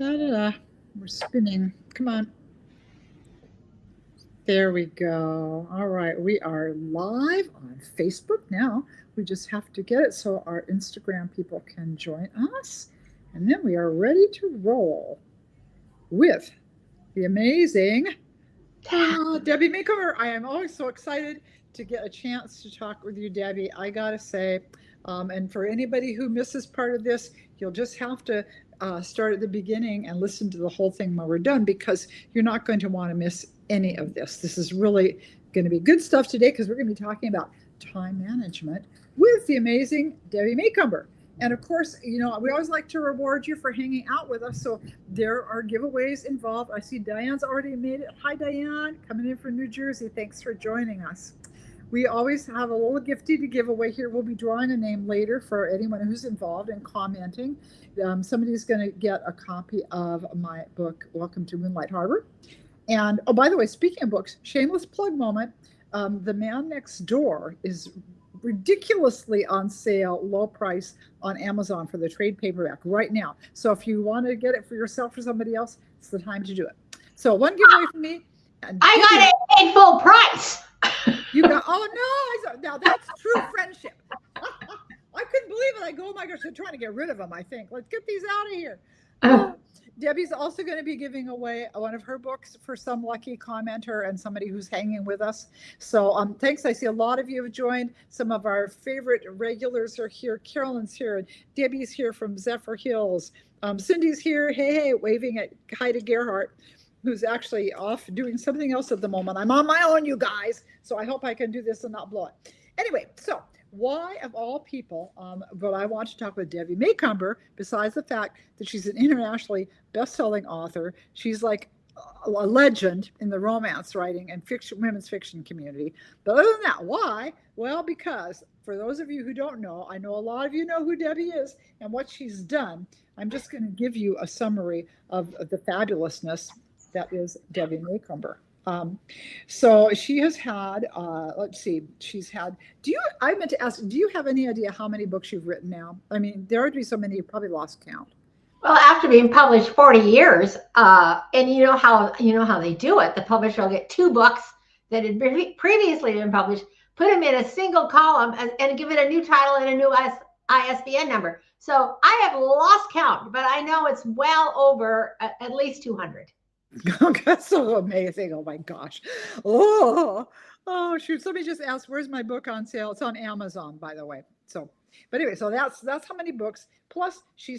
Da da da. We're spinning. Come on. There we go. All right. We are live on Facebook now. We just have to get it so our Instagram people can join us. And then we are ready to roll with the amazing Debbie Macomber. I am always so excited to get a chance to talk with you, Debbie. I got to say, and for anybody who misses part of this, you'll just have to start at the beginning and listen to the whole thing when we're done because you're not going to want to miss any of this. This is really going to be good stuff today because we're going to be talking about time management with the amazing Debbie Macomber. And of course, we always like to reward you for hanging out with us. So there are giveaways involved. I see Diane's already made it. Hi, Diane, coming in from New Jersey. Thanks for joining us. We always have a little gifty to give away here. We'll be drawing a name later for anyone who's involved and commenting. Somebody's going to get a copy of my book, Welcome to Moonlight Harbor. And, oh, by the way, speaking of books, shameless plug moment, The Man Next Door is ridiculously on sale, low price on Amazon for the trade paperback right now. So if you want to get it for yourself or somebody else, it's the time to do it. So one giveaway from me. I got it at full price. You got, oh no, now that's true friendship. I couldn't believe it. I go, oh my gosh, they're trying to get rid of them, I think. Let's get these out of here. Debbie's also going to be giving away one of her books for some lucky commenter and somebody who's hanging with us. So thanks. I see a lot of you have joined. Some of our favorite regulars are here. Carolyn's here. And Debbie's here from Zephyr Hills. Cindy's here. Hey, waving at hi to Gerhardt, who's actually off doing something else at the moment. I'm on my own, you guys. So I hope I can do this and not blow it. Anyway, so why, of all people, but I want to talk with Debbie Macomber, besides the fact that she's an internationally best-selling author. She's like a legend in the romance writing and women's fiction community. But other than that, why? Well, because for those of you who don't know, I know a lot of you know who Debbie is and what she's done. I'm just going to give you a summary of the fabulousness that is Debbie Macomber. So she has had, let's see, I meant to ask, do you have any idea how many books you've written now? I mean, there would be so many, you probably lost count. Well, after being published 40 years, and you know how they do it, the publisher will get 2 books that had previously been published, put them in a single column and give it a new title and a new ISBN number. So I have lost count, but I know it's well over at least 200. That's so amazing. Oh my gosh. Oh shoot. Somebody just asked, where's my book on sale? It's on Amazon, by the way. So, but anyway, so that's how many books. Plus she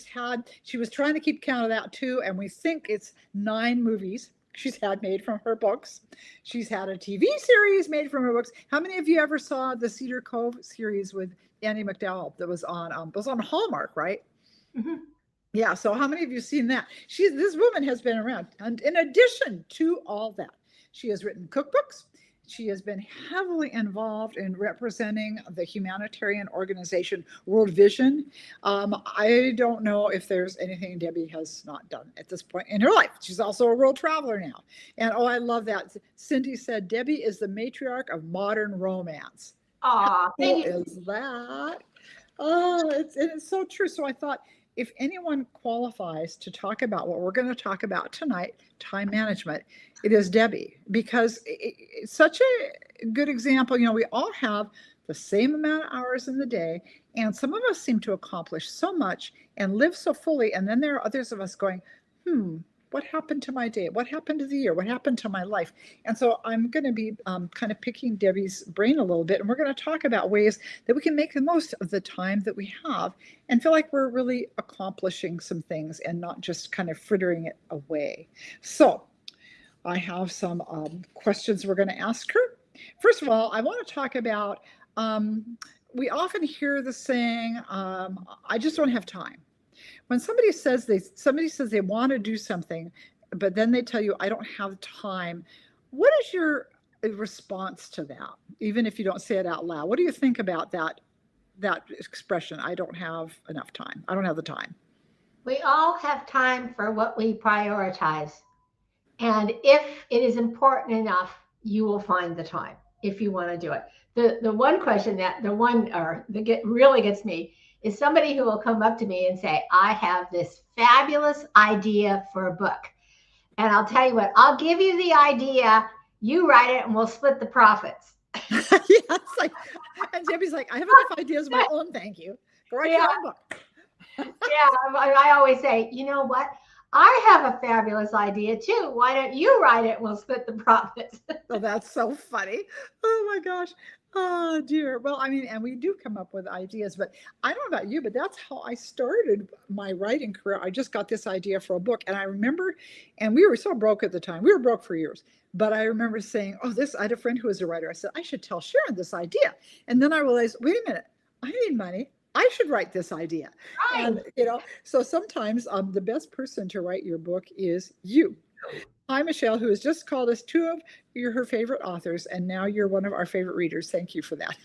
was trying to keep count of that too. And we think it's 9 movies she's had made from her books. She's had a TV series made from her books. How many of you ever saw the Cedar Cove series with Andy McDowell that was on Hallmark, right? Mm-hmm. Yeah, so how many of you have seen that? This woman has been around. And in addition to all that, she has written cookbooks. She has been heavily involved in representing the humanitarian organization World Vision. I don't know if there's anything Debbie has not done at this point in her life. She's also a world traveler now. And I love that. Cindy said, Debbie is the matriarch of modern romance. Aw, thank you. Is that? Oh, it's so true. So I thought, if anyone qualifies to talk about what we're going to talk about tonight, time management, it is Debbie, because it's such a good example. We all have the same amount of hours in the day, and some of us seem to accomplish so much and live so fully. And then there are others of us going, what happened to my day? What happened to the year? What happened to my life? And so I'm going to be kind of picking Debbie's brain a little bit, and we're going to talk about ways that we can make the most of the time that we have and feel like we're really accomplishing some things and not just kind of frittering it away. So I have some questions we're going to ask her. First of all, I want to talk about, we often hear the saying, I just don't have time. When somebody says they want to do something, but then they tell you, I don't have time, what is your response to that? Even if you don't say it out loud, what do you think about that expression? I don't have enough time. I don't have the time. We all have time for what we prioritize. And if it is important enough, you will find the time if you want to do it. The one question that really gets me is somebody who will come up to me and say, I have this fabulous idea for a book. And I'll tell you what, I'll give you the idea, you write it, and we'll split the profits. Yeah, it's like, and Debbie's like, I have enough ideas of my own, thank you. Go write your own book. Yeah, I always say, you know what? I have a fabulous idea too. Why don't you write it? We'll split the profits. Oh, that's so funny. Oh my gosh. Oh dear. Well, I mean, and we do come up with ideas, but I don't know about you, but that's how I started my writing career. I just got this idea for a book, and I remember, and we were so broke at the time. We were broke for years, but I remember saying, "Oh, this." I had a friend who was a writer. I said, "I should tell Sharon this idea," and then I realized, wait a minute, I need money. I should write this idea. Right. And, so sometimes the best person to write your book is you. Hi, Michelle, who has just called us two of her favorite authors, and now you're one of our favorite readers. Thank you for that.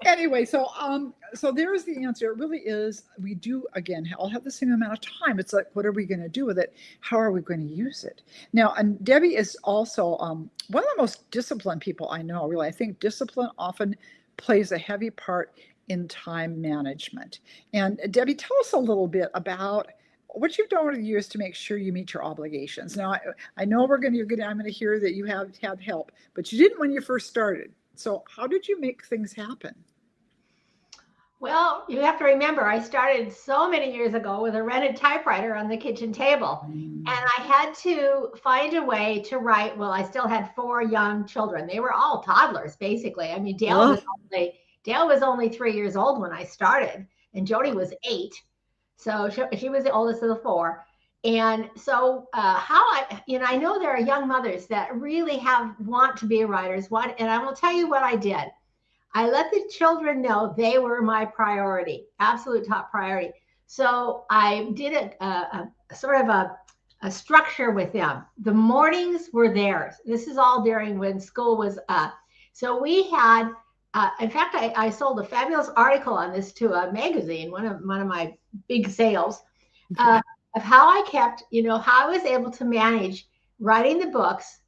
Anyway, so there's the answer. It really is. We do, again, all have the same amount of time. It's like, what are we going to do with it? How are we going to use it? Now, and Debbie is also one of the most disciplined people I know, really. I think discipline often plays a heavy part in time management. And Debbie, tell us a little bit about what you've done over the years to make sure you meet your obligations. Now, I know I'm going to hear that you have help, but you didn't when you first started. So how did you make things happen? Well, you have to remember, I started so many years ago with a rented typewriter on the kitchen table. And I had to find a way to write. Well, I still had 4 young children. They were all toddlers, basically. I mean, Dale was only 3 years old when I started, and Jody was 8. So she was the oldest of the 4. And so I know there are young mothers that really want to be writers. And I will tell you what I did. I let the children know they were my priority, absolute top priority. So I did a sort of a structure with them. The mornings were theirs. This is all during when school was up. So we had, in fact, I sold a fabulous article on this to a magazine, one of my big sales, of how I kept, how I was able to manage writing the books,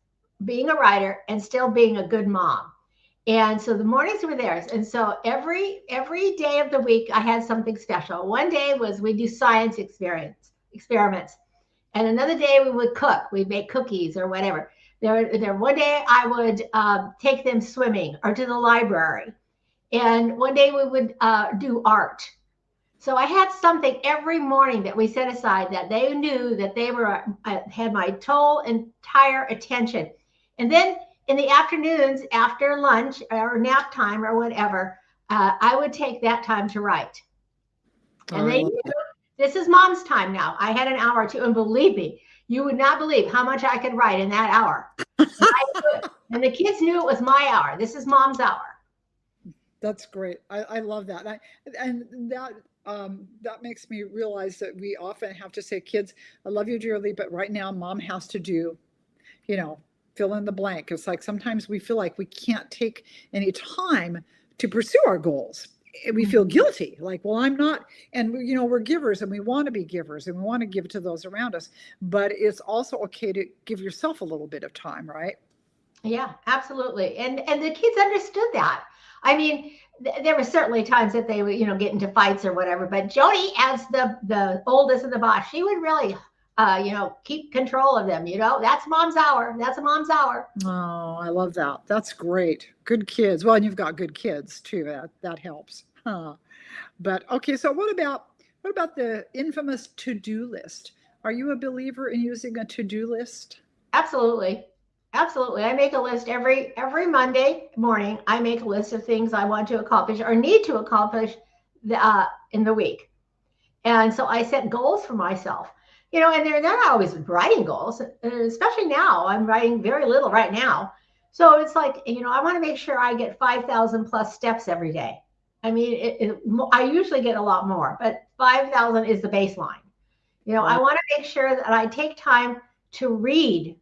being a writer, and still being a good mom. And so the mornings were theirs. And so every day of the week, I had something special. One day was we do science experiments. And another day we would cook. We'd make cookies or whatever. One day I would take them swimming or to the library. And one day we would do art. So I had something every morning that we set aside that they knew that they had my entire attention. And then in the afternoons after lunch or nap time or whatever, I would take that time to write. And they knew this is mom's time now. I had an hour or two, and believe me, you would not believe how much I could write in that hour. And the kids knew it was my hour. This is mom's hour. That's great. I love that. That makes me realize that we often have to say, kids, I love you dearly, but right now mom has to do, fill in the blank. It's like sometimes we feel like we can't take any time to pursue our goals. We feel guilty, like, well, I'm not, and we're givers and we want to be givers and we want to give to those around us, but it's also okay to give yourself a little bit of time, right? Yeah, absolutely. And the kids understood that. I mean, there were certainly times that they would, get into fights or whatever, but Jody, as the oldest of the boss, she would really keep control of them. That's mom's hour. That's a mom's hour. Oh, I love that. That's great. Good kids. Well, and you've got good kids too. That helps. But okay, so what about the infamous to-do list? Are you a believer in using a to-do list? Absolutely. Absolutely. I make a list every Monday morning. I make a list of things I want to accomplish or need to accomplish in the week. And so I set goals for myself. And they're not always writing goals, especially now. I'm writing very little right now. So it's like, I want to make sure I get 5,000 plus steps every day. I mean, I usually get a lot more, but 5,000 is the baseline. I want to make sure that I take time to read.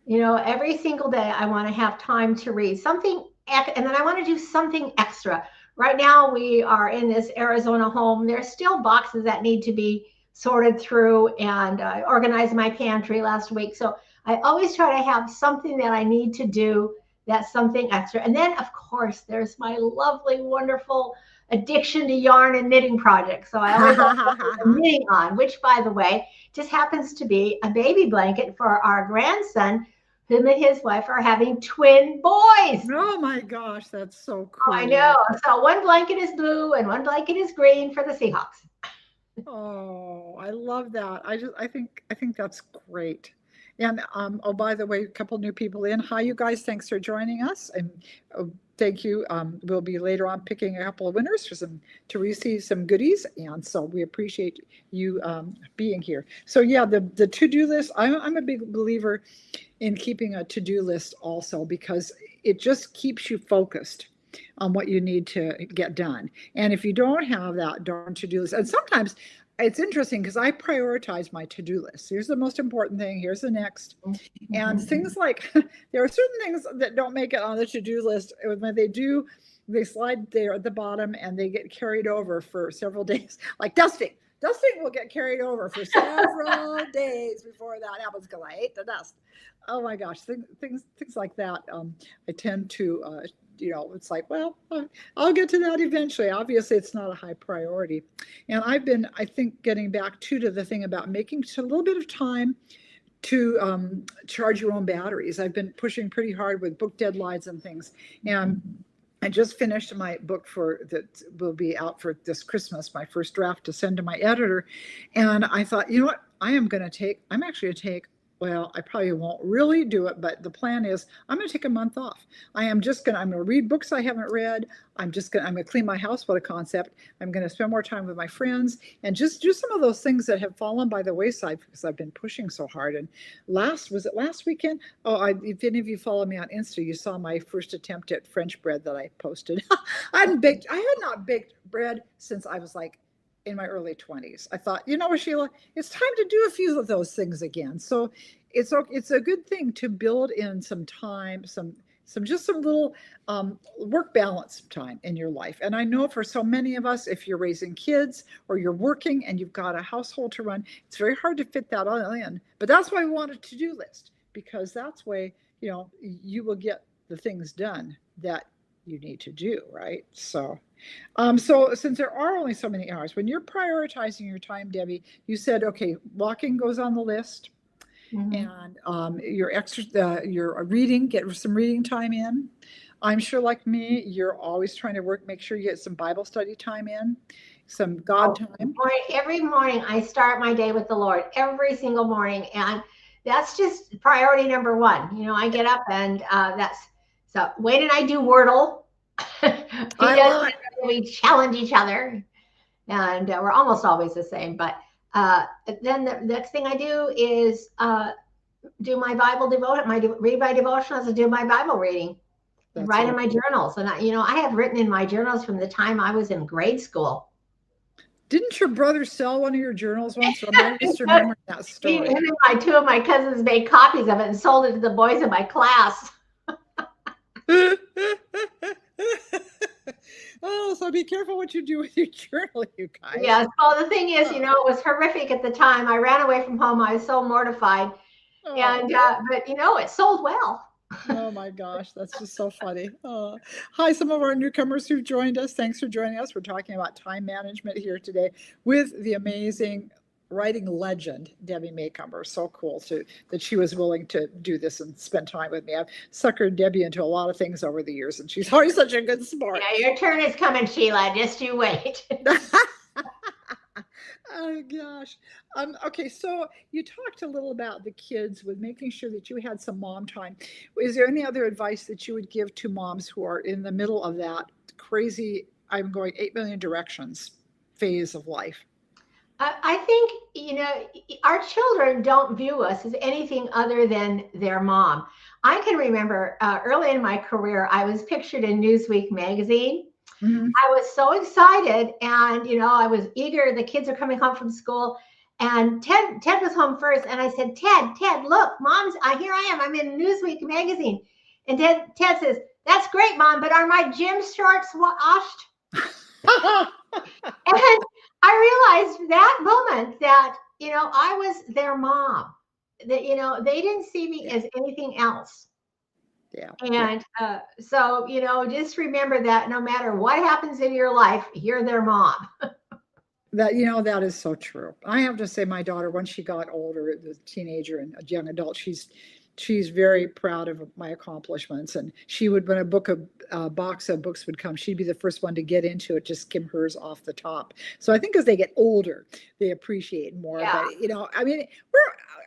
Every single day I want to have time to read something, and then I want to do something extra. Right now we are in this Arizona home. There's still boxes that need to be sorted through, and I organized my pantry last week. So I always try to have something that I need to do, that's something extra. And then, of course, there's my lovely, wonderful addiction to yarn and knitting projects. So I always have knitting on, which, by the way, just happens to be a baby blanket for our grandson. Him and his wife are having twin boys. Oh my gosh, that's so Oh, cool. I know. So one blanket is blue and one blanket is green for the Seahawks. Oh, I love that. I think that's great. And oh, by the way, a couple new people in. Hi, you guys. Thanks for joining us. And thank you. We'll be later on picking a couple of winners to receive some goodies. And so we appreciate you being here. So yeah, the to-do list. I'm a big believer in keeping a to-do list also, because it just keeps you focused on what you need to get done. And if you don't have that darn to-do list, and sometimes it's interesting because I prioritize my to-do list. Here's the most important thing. Here's the next. And things like, there are certain things that don't make it on the to-do list. When they do, they slide there at the bottom and they get carried over for several days, like dusting. Dusting will get carried over for several days before that happens because I hate the dust. Oh my gosh, things like that. I tend to, it's like, well, I'll get to that eventually. Obviously, it's not a high priority. And I've been, I think, getting back to the thing about making a little bit of time to charge your own batteries. I've been pushing pretty hard with book deadlines and things. And I just finished my book that will be out for this Christmas, my first draft to send to my editor. And I thought, you know what, I'm actually going to take, well, I probably won't really do it, but the plan is I'm going to take a month off. I'm going to read books I haven't read. I'm going to clean my house. What a concept. I'm going to spend more time with my friends and just do some of those things that have fallen by the wayside because I've been pushing so hard. And last weekend? Oh, if any of you follow me on Insta, you saw my first attempt at French bread that I posted. I had not baked bread since I was like in my early 20s. I thought, Sheila, it's time to do a few of those things again. So it's a good thing to build in some time, some little work balance time in your life. And I know for so many of us, if you're raising kids or you're working and you've got a household to run, it's very hard to fit that all in. But that's why we want a to-do list, because that's way, you will get the things done that you need to do, right? So since there are only so many hours, when you're prioritizing your time, Debbie, you said, okay, walking goes on the list. And your reading, get some reading time in. I'm sure, like me, you're always trying to make sure you get some Bible study time in, some God time. Every morning I start my day with the Lord, every single morning. And that's just priority number one. I get up and so Wayne and I do Wordle. We challenge each other, and we're almost always the same. But then the next thing I do is do my Bible devotion, read my devotionals, and do my Bible reading. Write in my journals, and I have written in my journals from the time I was in grade school. Didn't your brother sell one of your journals once? I just remember that story. Him and two of my cousins made copies of it and sold it to the boys in my class. Oh, so be careful what you do with your journal, you guys. Yeah. So the thing is, it was horrific at the time. I ran away from home. I was so mortified. And but it sold well. Oh my gosh, that's just so funny. Hi, some of our newcomers who've joined us. Thanks for joining us. We're talking about time management here today with the amazing writing legend, Debbie Macomber. So cool that she was willing to do this and spend time with me. I've suckered Debbie into a lot of things over the years, and she's always such a good sport. Yeah, your turn is coming, Sheila. Just you wait. Oh gosh. Okay, so you talked a little about the kids with making sure that you had some mom time. Is there any other advice that you would give to moms who are in the middle of that crazy, I'm going 8 million directions phase of life? I think, our children don't view us as anything other than their mom. I can remember early in my career, I was pictured in Newsweek magazine. I was so excited, and I was eager. The kids are coming home from school, and Ted was home first, and I said, Ted, look, Mom's. Here I am. I'm in Newsweek magazine, and Ted says, "That's great, Mom, but are my gym shorts washed?" And I realized that moment that I was their mom. That they didn't see me as anything else. Yeah. And so, just remember that no matter what happens in your life, you're their mom. That is so true. I have to say, my daughter, once she got older, the teenager and a young adult, she's very proud of my accomplishments. And she would, when a box of books would come, she'd be the first one to get into it, just skim hers off the top. So I think as they get older, they appreciate more. Yeah. But I mean,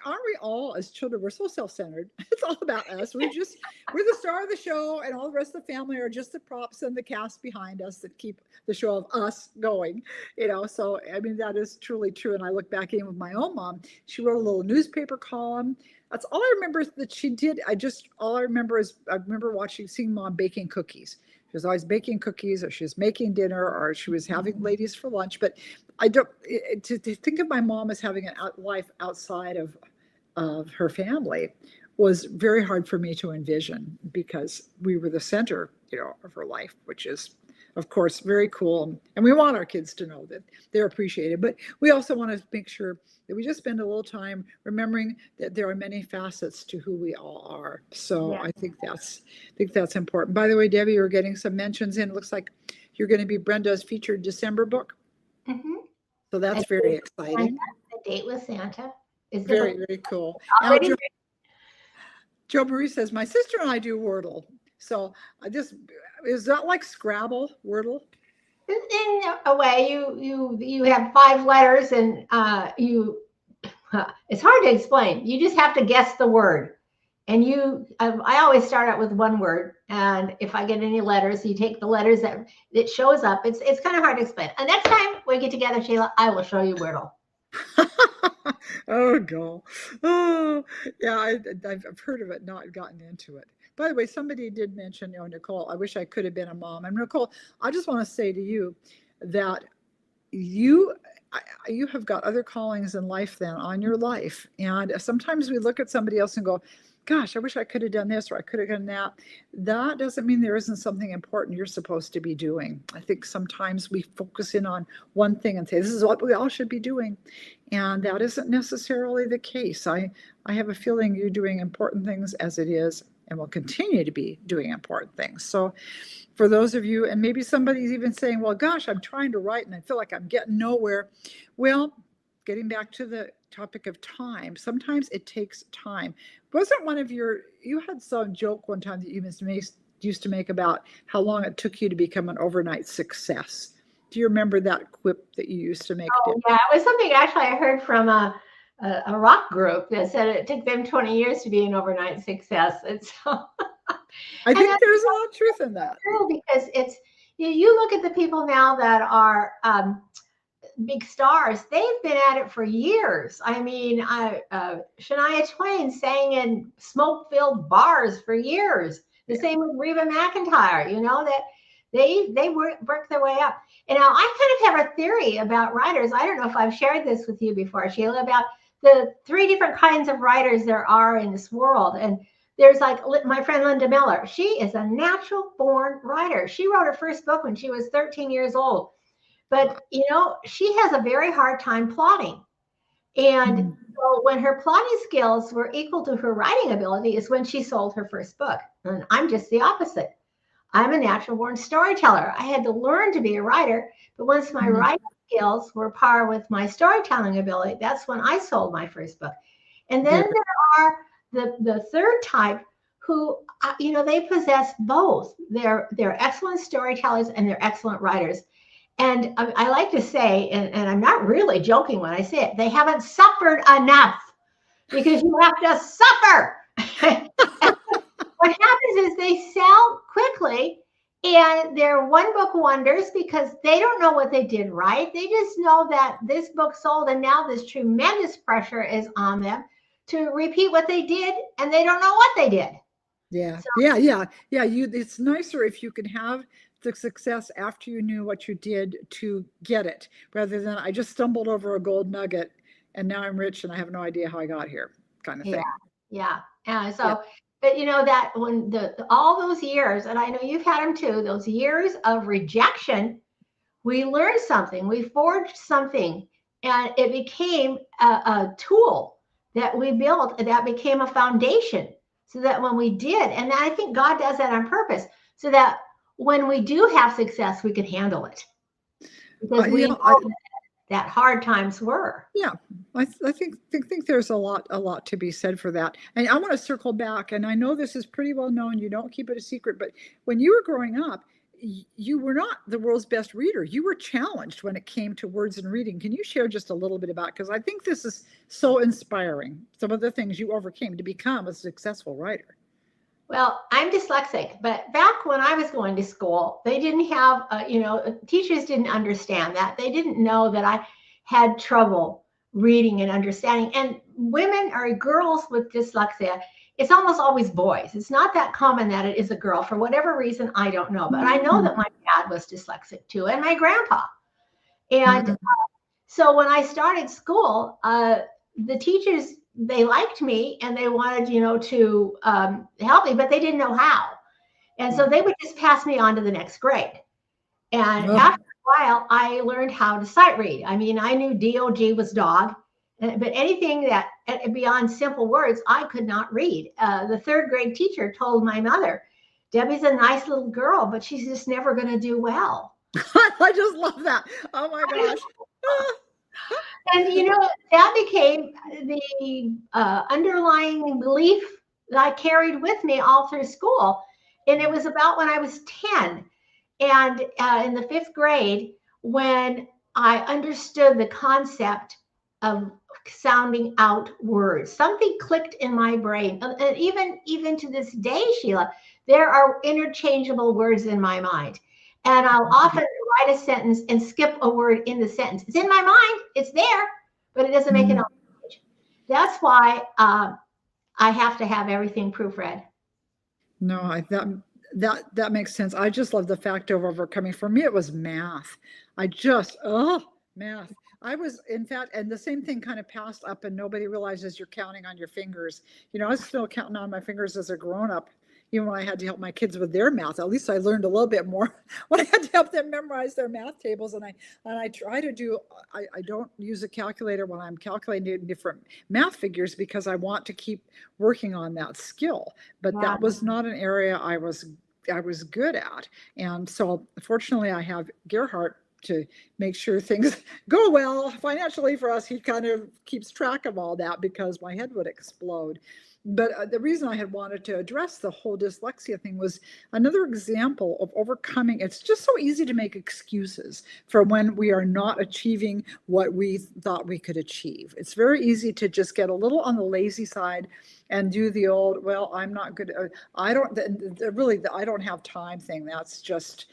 aren't we all as children? We're so self-centered. It's all about us. We're the star of the show, and all the rest of the family are just the props and the cast behind us that keep the show of us going. So I mean, that is truly true. And I look back in with my own mom. She wrote a little newspaper column. That's all I remember that she did. All I remember is I remember seeing mom baking cookies. She was always baking cookies, or she was making dinner, or she was having ladies for lunch. But I don't to think of my mom as having a life outside of her family was very hard for me to envision, because we were the center, of her life, which is, of course, very cool. And we want our kids to know that they're appreciated. But we also want to make sure that we just spend a little time remembering that there are many facets to who we all are. So Yeah. I think that's important. By the way, Debbie, you're getting some mentions in. It looks like you're going to be Brenda's featured December book. Mm-hmm. So that's very exciting. The Date with Santa is very, very cool. Now, Joe Marie says, my sister and I do Wordle. So is that like Scrabble, Wordle? In a way, you have 5 letters, and it's hard to explain. You just have to guess the word. And I always start out with one word. And if I get any letters, you take the letters that it shows up. It's kind of hard to explain. And next time we get together, Sheila, I will show you Wordle. Oh, go. Oh, yeah, I've heard of it, not gotten into it. By the way, somebody did mention, Nicole, I wish I could have been a mom. And Nicole, I just want to say to you that you have got other callings in life than on your life. And sometimes we look at somebody else and go, gosh, I wish I could have done this, or I could have done that. That doesn't mean there isn't something important you're supposed to be doing. I think sometimes we focus in on one thing and say, this is what we all should be doing. And that isn't necessarily the case. I have a feeling you're doing important things as it is, and will continue to be doing important things. So for those of you, and maybe somebody's even saying, well, gosh, I'm trying to write and I feel like I'm getting nowhere. Well, getting back to the topic of time, sometimes it takes time. Wasn't one of you had some joke one time that you used to make about how long it took you to become an overnight success? Do you remember that quip that you used to make? Oh, yeah, it was something actually I heard from a rock group that said it took them 20 years to be an overnight success. And so I think there's a lot of truth in that. True, because it's you look at the people now that are big stars. They've been at it for years. I mean, Shania Twain sang in smoke-filled bars for years. The same with Reba McEntire. That they work their way up. And now I kind of have a theory about writers. I don't know if I've shared this with you before, Sheila, about the 3 different kinds of writers there are in this world. And there's like my friend Linda Miller. She is a natural born writer. She wrote her first book when she was 13 years old. But, she has a very hard time plotting. And so when her plotting skills were equal to her writing ability is when she sold her first book. And I'm just the opposite. I'm a natural born storyteller. I had to learn to be a writer. But once my writing skills were par with my storytelling ability, that's when I sold my first book. And then there are the third type who, they possess both. They're excellent storytellers and they're excellent writers. And I like to say, and I'm not really joking when I say it, they haven't suffered enough, because you have to suffer. What happens is they sell quickly and they're one book wonders because they don't know what they did right. They just know that this book sold and now this tremendous pressure is on them to repeat what they did, and they don't know what they did. Yeah. So, yeah. It's nicer if you can have the success after you knew what you did to get it, rather than I just stumbled over a gold nugget and now I'm rich and I have no idea how I got here, kind of thing. Yeah. But that when all those years, and I know you've had them too, those years of rejection, we learned something, we forged something, and it became a tool that we built that became a foundation. so that when we did, and I think God does that on purpose, so that when we do have success, we can handle it because we know that hard times were. Yeah, I think there's a lot to be said for that. And I want to circle back, and I know this is pretty well known. You don't keep it a secret, but when you were growing up, you were not the world's best reader. You were challenged when it came to words and reading. Can you share just a little bit about? Because I think this is so inspiring. Some of the things you overcame to become a successful writer. Well, I'm dyslexic, but back when I was going to school, they didn't have, teachers didn't understand that. They didn't know that I had trouble reading and understanding. And women or girls with dyslexia, it's almost always boys. It's not that common that it is a girl. For whatever reason, I don't know. But I know that my dad was dyslexic too, and my grandpa. And so when I started school, the teachers, they liked me and they wanted, to help me, but they didn't know how. And so they would just pass me on to the next grade. And after a while, I learned how to sight read. I mean, I knew DOG was dog, but anything that beyond simple words, I could not read. The third grade teacher told my mother, Debbie's a nice little girl, but she's just never going to do well. I just love that. Oh my gosh. And, that became the underlying belief that I carried with me all through school. And it was about when I was 10 and in the 5th grade, when I understood the concept of sounding out words. Something clicked in my brain. And even to this day, Sheila, there are interchangeable words in my mind. And I'll often write a sentence and skip a word in the sentence. It's in my mind. It's there, but it doesn't make it on the page. That's why I have to have everything proofread. No, that makes sense. I just love the fact of overcoming. For me, it was math. Math. I was, in fact, and the same thing kind of passed up, and nobody realizes you're counting on your fingers. I was still counting on my fingers as a grown-up. Even when I had to help my kids with their math, at least I learned a little bit more when I had to help them memorize their math tables. And I try to do, I don't use a calculator when I'm calculating different math figures because I want to keep working on that skill. But that was not an area I was good at. And so fortunately I have Gerhardt to make sure things go well financially for us. He kind of keeps track of all that because my head would explode. But the reason I had wanted to address the whole dyslexia thing was another example of overcoming. It's just so easy to make excuses for when we are not achieving what we thought we could achieve. It's very easy to just get a little on the lazy side and do the old, well, I'm not good. I don't have time thing. That's just,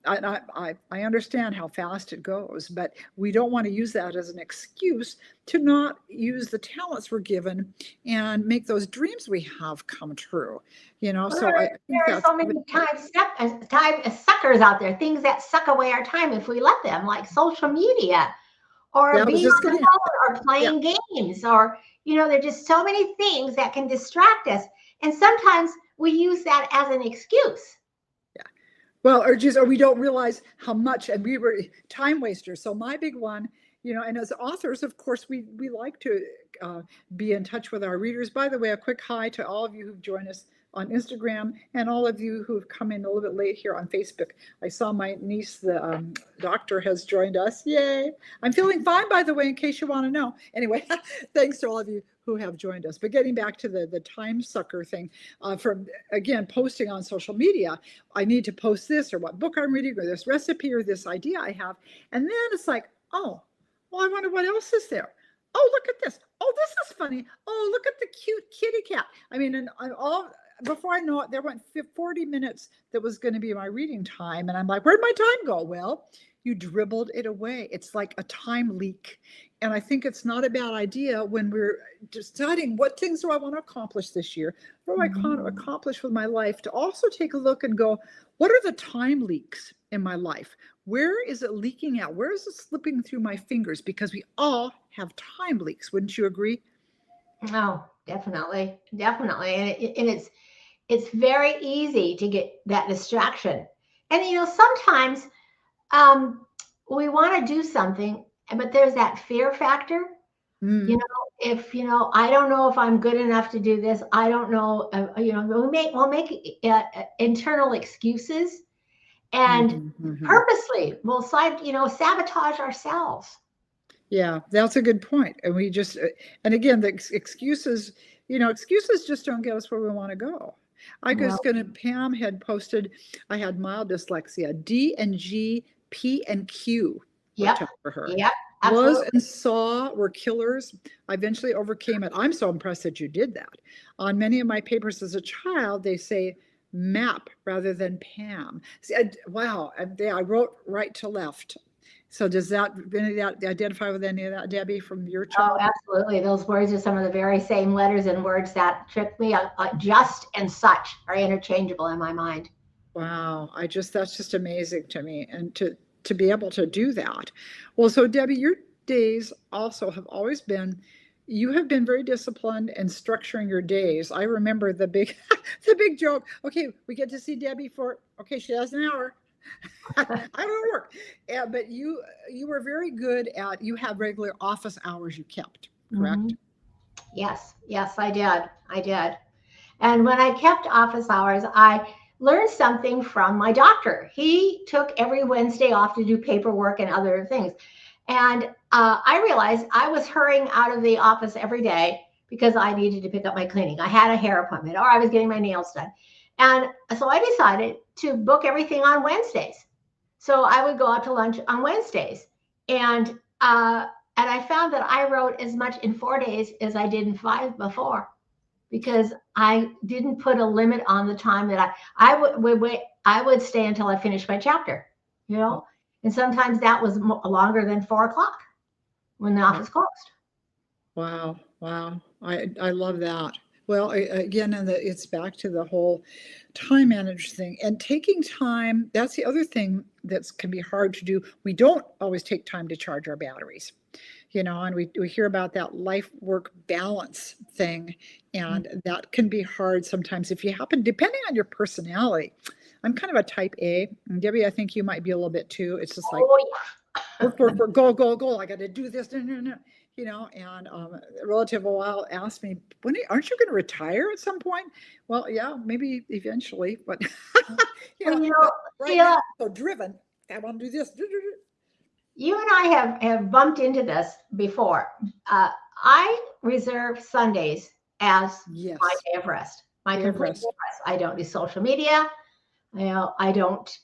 I understand how fast it goes, but we don't want to use that as an excuse to not use the talents we're given and make those dreams we have come true. So I think there are so many time suckers out there, things that suck away our time if we let them, like social media or being on the phone or playing games, or there are just so many things that can distract us. And sometimes we use that as an excuse. Well, or we don't realize how much, and we were time wasters. So my big one, and as authors, of course, we like to be in touch with our readers. By the way, a quick hi to all of you who've joined us on Instagram and all of you who've come in a little bit late here on Facebook. I saw my niece, the doctor, has joined us. Yay. I'm feeling fine, by the way, in case you want to know. Anyway, thanks to all of you who have joined us. But getting back to the time sucker thing, from, again, posting on social media, I need to post this or what book I'm reading or this recipe or this idea I have. And then it's like, oh, well, I wonder what else is there. Oh, look at this. Oh, this is funny. Oh, look at the cute kitty cat. I mean, and before I know it, there went 40 minutes that was going to be my reading time. And I'm like, where'd my time go? Well, you dribbled it away. It's like a time leak. And I think it's not a bad idea when we're deciding what things do I want to accomplish this year? What do I want to accomplish with my life? To also take a look and go, what are the time leaks in my life? Where is it leaking out? Where is it slipping through my fingers? Because we all have time leaks. Wouldn't you agree? Oh, definitely. Definitely. And it's very easy to get that distraction. And, sometimes we want to do something, but there's that fear factor. if, I don't know if I'm good enough to do this. I don't know. We'll make internal excuses, and purposely we'll sabotage ourselves. Yeah, that's a good point. And we just, and again, the excuses, excuses just don't get us where we want to go. Pam had posted, I had mild dyslexia, D and G, P and Q were Yep. tough for her. Yep. Was Absolutely. and saw were killers. I eventually overcame it. I'm so impressed that you did that. On many of my papers as a child, they say map rather than Pam. See, wow, I wrote right to left. So does that identify with any of that, Debbie, from your Oh, childhood? absolutely. Those words are some of the very same letters and words that trick me. Just and such are interchangeable in my mind. Wow, that's just amazing to me, and to be able to do that. Well, so Debbie, your days also have always been, you have been very disciplined in structuring your days. I remember the big the big joke. Okay, we get to see Debbie for, okay, she has an hour. I don't work. Yeah, but you were very good at, you had regular office hours you kept, correct? Yes, I did. And when I kept office hours, I learned something from my doctor. He took every Wednesday off to do paperwork and other things. And I realized I was hurrying out of the office every day because I needed to pick up my cleaning. I had a hair appointment or I was getting my nails done. And so I decided to book everything on Wednesdays. So I would go out to lunch on Wednesdays. And I found that I wrote as much in 4 days as I did in 5 before, because I didn't put a limit on the time that I would wait. I would stay until I finished my chapter, and sometimes that was longer than 4 o'clock when the office closed. Wow, wow. I love that. Well, again, and it's back to the whole time managed thing and taking time. That's the other thing that can be hard to do. We don't always take time to charge our batteries, and we hear about that life work balance thing, and that can be hard sometimes if you happen, depending on your personality. I'm kind of a type A, and Debbie, I think you might be a little bit too. It's just like, work, go, go, go. I got to do this. And a relative a while asked me, aren't you going to retire at some point? Well, yeah, maybe eventually, but right now I'm so driven. I want to do this. You and I have bumped into this before. I reserve Sundays as my day of rest, my complete day of rest. I don't do social media. I don't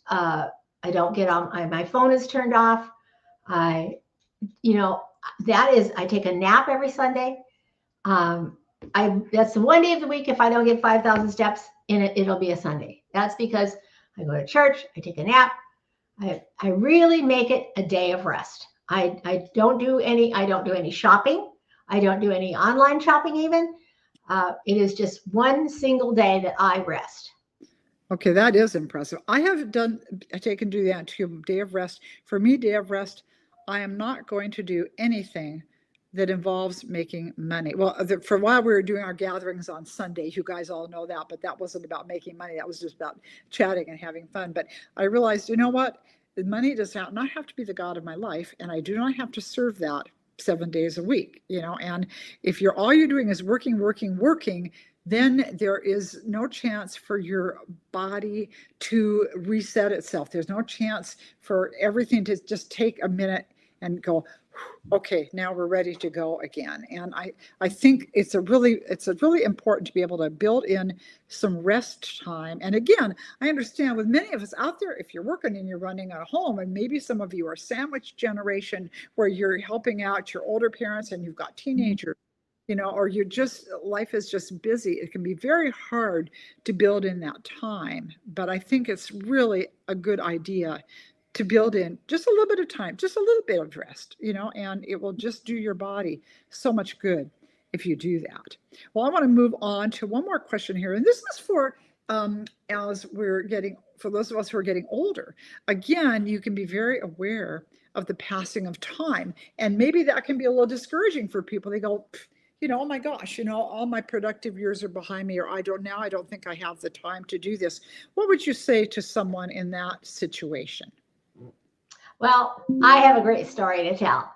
get on. My phone is turned off. I take a nap every Sunday. That's the one day of the week. If I don't get 5,000 steps in it, it'll be a Sunday. That's because I go to church. I take a nap. I really make it a day of rest. I don't do any shopping. I don't do any online shopping even. It is just one single day that I rest. Okay, that is impressive. I can do that too. Day of rest. For me, day of rest, I am not going to do anything that involves making money. Well, for a while we were doing our gatherings on Sundays. You guys all know that, but that wasn't about making money. That was just about chatting and having fun. But I realized, you know what? The money does not have to be the God of my life, and I do not have to serve that 7 days a week. And if all you're doing is working, then there is no chance for your body to reset itself. There's no chance for everything to just take a minute and go, okay, now we're ready to go again. And I think it's really important to be able to build in some rest time. And again, I understand with many of us out there, if you're working and you're running a home, and maybe some of you are sandwich generation where you're helping out your older parents and you've got teenagers, or life is just busy. It can be very hard to build in that time. But I think it's really a good idea to build in just a little bit of time, just a little bit of rest, and it will just do your body so much good if you do that. Well, I want to move on to one more question here. And this is for those of us who are getting older. Again, you can be very aware of the passing of time. And maybe that can be a little discouraging for people. They go, oh my gosh, all my productive years are behind me, or I don't think I have the time to do this. What would you say to someone in that situation? Well, I have a great story to tell.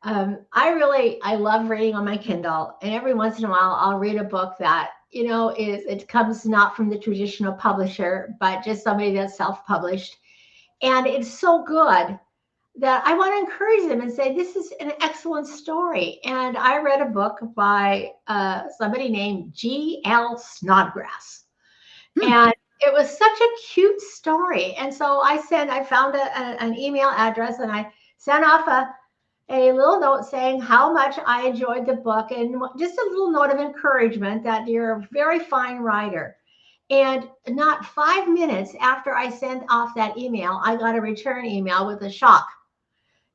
I love reading on my Kindle, and every once in a while I'll read a book that, it comes not from the traditional publisher, but just somebody that's self-published. And it's so good that I want to encourage them and say, this is an excellent story. And I read a book by somebody named G.L. Snodgrass. Hmm. And it was such a cute story. And so I found an email address, and I sent off a little note saying how much I enjoyed the book, and just a little note of encouragement that you're a very fine writer. And not 5 minutes after I sent off that email, I got a return email with a shock.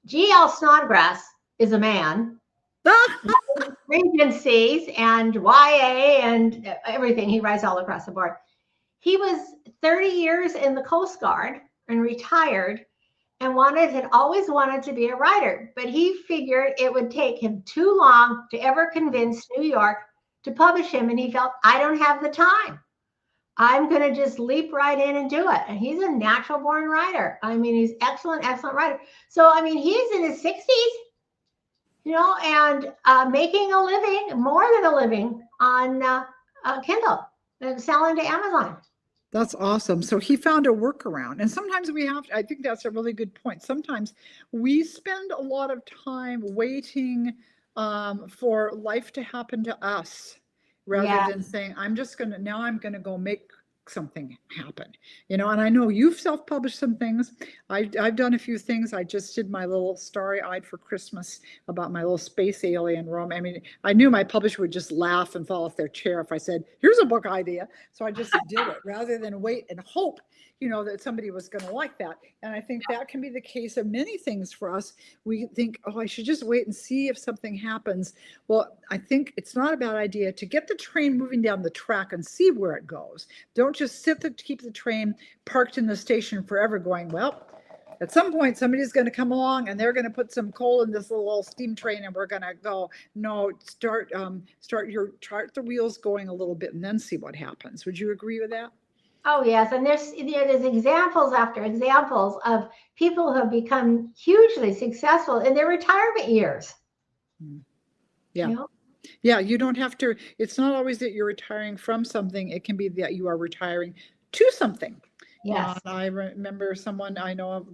G.L. Snodgrass is a man, Regencies and YA and everything. He writes all across the board. He was 30 years in the Coast Guard and retired, and had always wanted to be a writer, but he figured it would take him too long to ever convince New York to publish him. And he felt, I don't have the time. I'm going to just leap right in and do it. And he's a natural born writer. I mean, he's excellent writer. So, I mean, he's in his 60s, and making a living, more than a living on Kindle and selling to Amazon. That's awesome. So he found a workaround. And sometimes I think that's a really good point. Sometimes we spend a lot of time waiting for life to happen to us rather than saying, I'm going to go make something happen, and I know you've self-published some things. I've done a few things. I just did my little starry-eyed for Christmas about my little space alien room. I mean, I knew my publisher would just laugh and fall off their chair if I said, here's a book idea. So I just did it rather than wait and hope that somebody was going to like that. And I think that can be the case of many things for us. We think, I should just wait and see if something happens. Well, I think it's not a bad idea to get the train moving down the track and see where it goes. Don't just keep the train parked in the station forever going, well, at some point somebody's going to come along and they're going to put some coal in this little steam train and we're going to go. No, start the wheels going a little bit and then see what happens. Would you agree with that? Oh, yes. And there's examples after examples of people who have become hugely successful in their retirement years. Yeah. Yeah, you don't have to. It's not always that you're retiring from something. It can be that you are retiring to something. Yes. I remember someone I know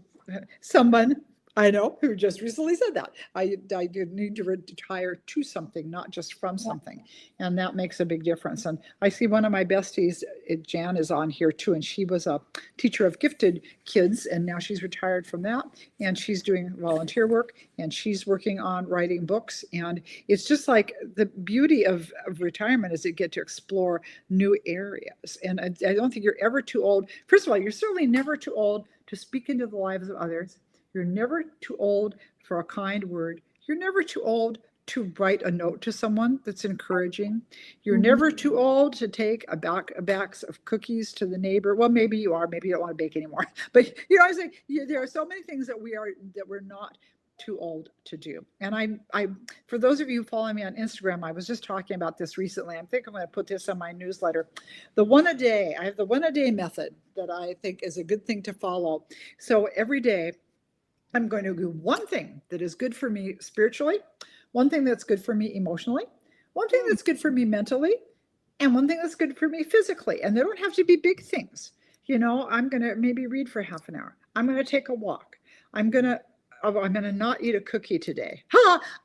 who just recently said that. I need to retire to something, not just from something. And that makes a big difference. And I see one of my besties, Jan, is on here too. And she was a teacher of gifted kids. And now she's retired from that. And she's doing volunteer work. And she's working on writing books. And it's just like the beauty of retirement is you get to explore new areas. And I don't think you're ever too old. First of all, you're certainly never too old to speak into the lives of others. You're never too old for a kind word. You're never too old to write a note to someone that's encouraging. You're never too old to take a box of cookies to the neighbor. Well, maybe you are. Maybe you don't want to bake anymore. But I was like, there are so many things that we're not too old to do. And I for those of you who follow me on Instagram, I was just talking about this recently. I think I'm going to put this on my newsletter. I have the one a day method that I think is a good thing to follow. So every day, I'm going to do one thing that is good for me spiritually, one thing that's good for me emotionally, one thing that's good for me mentally, and one thing that's good for me physically. And they don't have to be big things. I'm going to maybe read for half an hour. I'm going to take a walk. I'm going to not eat a cookie today.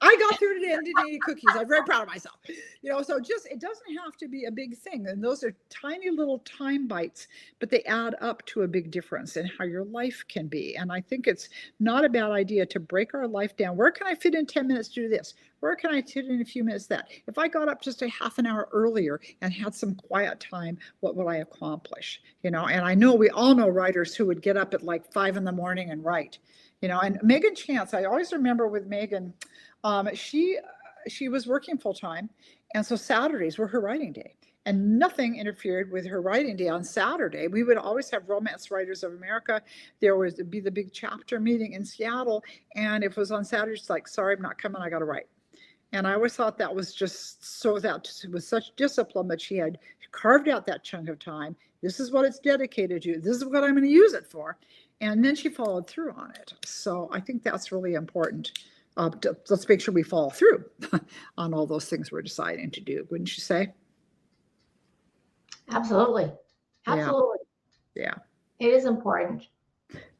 I got through today and didn't eat cookies. I'm very proud of myself. So it doesn't have to be a big thing. And those are tiny little time bites, but they add up to a big difference in how your life can be. And I think it's not a bad idea to break our life down. Where can I fit in 10 minutes to do this? Where can I fit in a few minutes that? If I got up just a half an hour earlier and had some quiet time, what would I accomplish? And I know we all know writers who would get up at like 5 a.m. and write. And Megan Chance, I always remember with Megan, she was working full time. And so Saturdays were her writing day. And nothing interfered with her writing day on Saturday. We would always have Romance Writers of America. There would be the big chapter meeting in Seattle. And if it was on Saturday, it's like, sorry, I'm not coming, I got to write. And I always thought that was just so that with such discipline that she had carved out that chunk of time. This is what it's dedicated to. This is what I'm going to use it for. And then she followed through on it. So I think that's really important. let's make sure we follow through on all those things we're deciding to do. Wouldn't you say? Absolutely. Absolutely. Yeah. It is important.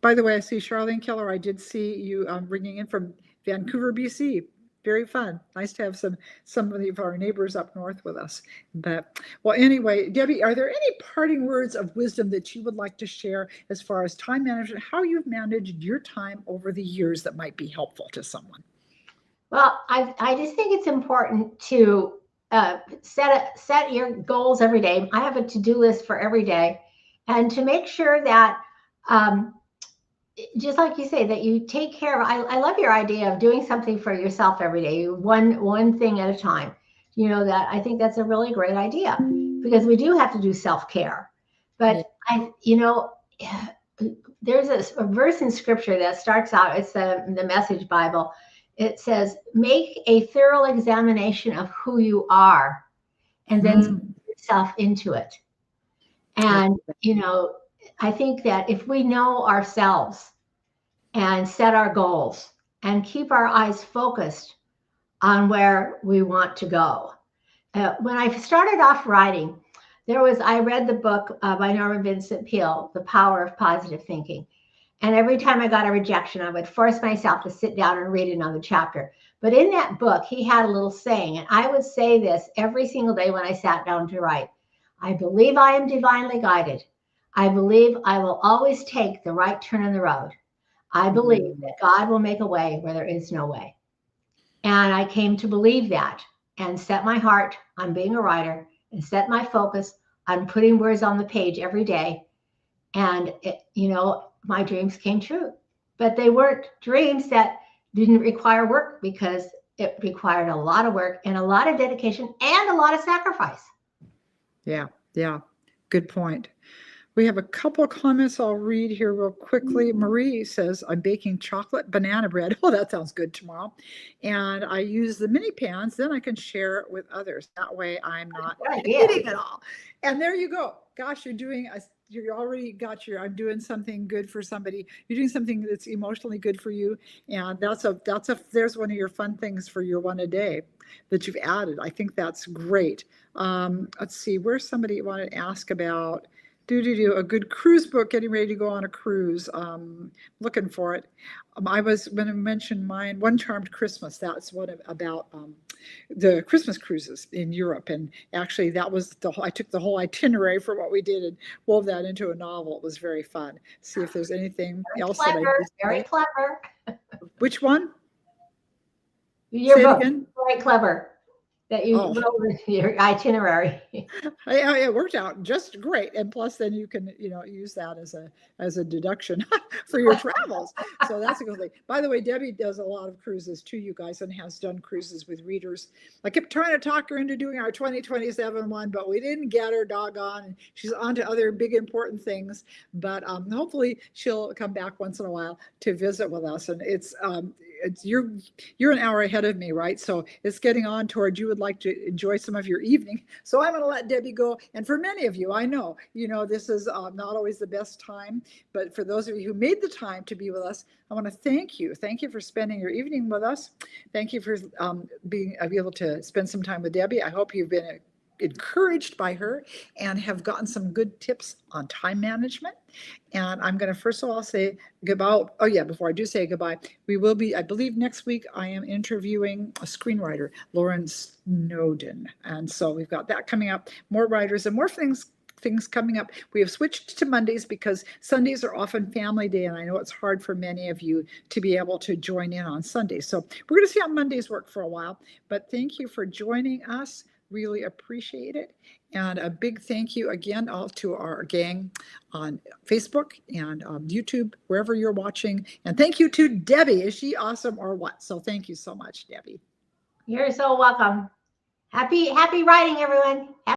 By the way, I see Charlene Keller. I did see you ringing in from Vancouver, BC. Very fun. Nice to have some of our neighbors up north with us. But well, anyway, Debbie, are there any parting words of wisdom that you would like to share as far as time management, how you've managed your time over the years that might be helpful to someone? Well, I just think it's important to set your goals every day. I have a to-do list for every day, and to make sure that just like you say, that you take care of. I love your idea of doing something for yourself every day, one thing at a time. That I think that's a really great idea, because we do have to do self-care. But there's a verse in scripture that starts out, it's the Message Bible. It says, make a thorough examination of who you are, and then put yourself into it. And I think that if we know ourselves and set our goals and keep our eyes focused on where we want to go. When I started off writing, I read the book by Norman Vincent Peale, The Power of Positive Thinking. And every time I got a rejection, I would force myself to sit down and read another chapter. But in that book, he had a little saying, and I would say this every single day when I sat down to write. I believe I am divinely guided. I believe I will always take the right turn in the road. I believe that God will make a way where there is no way. And I came to believe that, and set my heart on being a writer, and set my focus on putting words on the page every day. And, my dreams came true. But they weren't dreams that didn't require work, because it required a lot of work and a lot of dedication and a lot of sacrifice. Yeah. Good point. We have a couple of comments I'll read here real quickly. Marie says, I'm baking chocolate banana bread. Oh, that sounds good tomorrow. And I use the mini pans, then I can share it with others. That way I'm not eating it all. And there you go. Gosh, you already got I'm doing something good for somebody. You're doing something that's emotionally good for you. And there's one of your fun things for your one a day that you've added. I think that's great. Let's see, where's somebody wanted to ask about a good cruise book, getting ready to go on a cruise. Looking for it. I was going to mention mine, One Charmed Christmas. That's one about the Christmas cruises in Europe. And actually I took the whole itinerary for what we did and wove that into a novel. It was very fun. See if there's anything else that I did. Very clever. Which one? Your book. Very clever. That you wrote your itinerary. It worked out just great, and plus, then you can use that as a deduction for your travels. So that's a good thing. By the way, Debbie does a lot of cruises too, you guys, and has done cruises with readers. I kept trying to talk her into doing our 2027 one, but we didn't get her. Doggone, and she's on to other big important things. But hopefully, she'll come back once in a while to visit with us. And it's you're an hour ahead of me, right? So it's getting on toward you would like to enjoy some of your evening. So I'm going to let Debbie go. And for many of you, I know, this is not always the best time, but for those of you who made the time to be with us, I want to thank you. Thank you for spending your evening with us. Thank you for being able to spend some time with Debbie. I hope you've been encouraged by her and have gotten some good tips on time management. And I'm going to first of all say goodbye. Oh yeah, before I do say goodbye, we will be, I believe next week I am interviewing a screenwriter, Lauren Snowden. And so we've got that coming up, more writers and more things coming up. We have switched to Mondays because Sundays are often family day, and I know it's hard for many of you to be able to join in on Sundays. So we're going to see how Mondays work for a while, but thank you for joining us. Really appreciate it. And a big thank you again all to our gang on Facebook and YouTube, wherever you're watching. And thank you to Debbie. Is she awesome or what? So thank you so much, Debbie. You're so welcome. Happy writing, everyone.